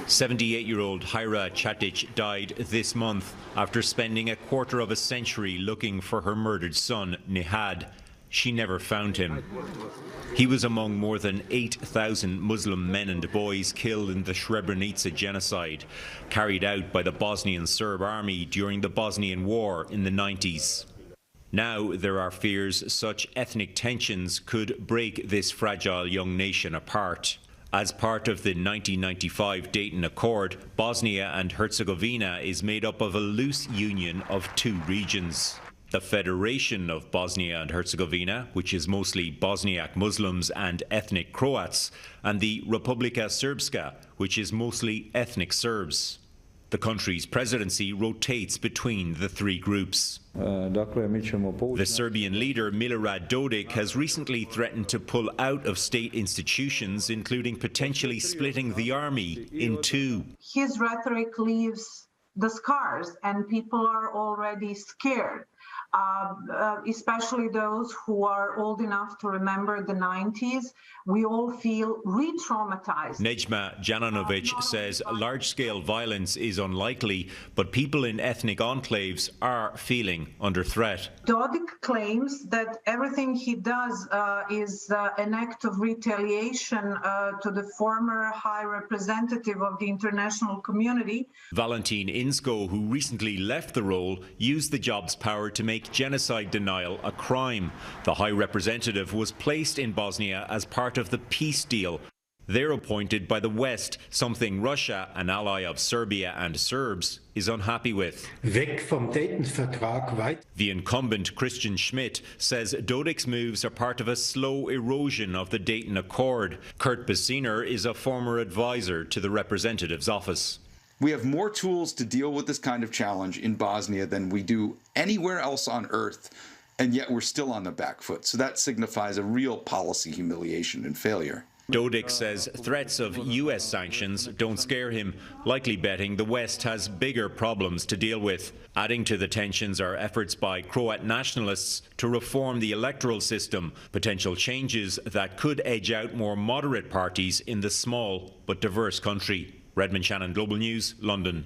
78-year-old Hajra Čatic died this month after spending a quarter of a century looking for her murdered son, Nihad. She never found him. He was among more than 8,000 Muslim men and boys killed in the Srebrenica genocide, carried out by the Bosnian Serb army during the Bosnian War in the 90s. Now there are fears such ethnic tensions could break this fragile young nation apart. As part of the 1995 Dayton Accord, Bosnia and Herzegovina is made up of a loose union of two regions. The Federation of Bosnia and Herzegovina, which is mostly Bosniak Muslims and ethnic Croats, and the Republika Srpska, which is mostly ethnic Serbs. The country's presidency rotates between the three groups. The Serbian leader Milorad Dodik has recently threatened to pull out of state institutions, including potentially splitting the army in two. His rhetoric leaves the scars, and people are already scared. Especially those who are old enough to remember the 90s, we all feel re-traumatized. Nejma Jananovic says large-scale violence is unlikely, but people in ethnic enclaves are feeling under threat. Dodik claims that everything he does is an act of retaliation to the former High Representative of the international community. Valentin Inzko, who recently left the role, used the job's power to make genocide denial a crime. The High Representative was placed in Bosnia as part of the peace deal. They're appointed by the West, something Russia, an ally of Serbia and Serbs, is unhappy with. The incumbent Christian Schmidt says Dodik's moves are part of a slow erosion of the Dayton Accord. Kurt Besiner is a former advisor to the representative's office. We have more tools to deal with this kind of challenge in Bosnia than we do anywhere else on earth, and yet we're still on the back foot. So that signifies a real policy humiliation and failure. Dodik says threats of US sanctions don't scare him, likely betting the West has bigger problems to deal with. Adding to the tensions are efforts by Croat nationalists to reform the electoral system, potential changes that could edge out more moderate parties in the small but diverse country. Redmond Shannon, Global News, London.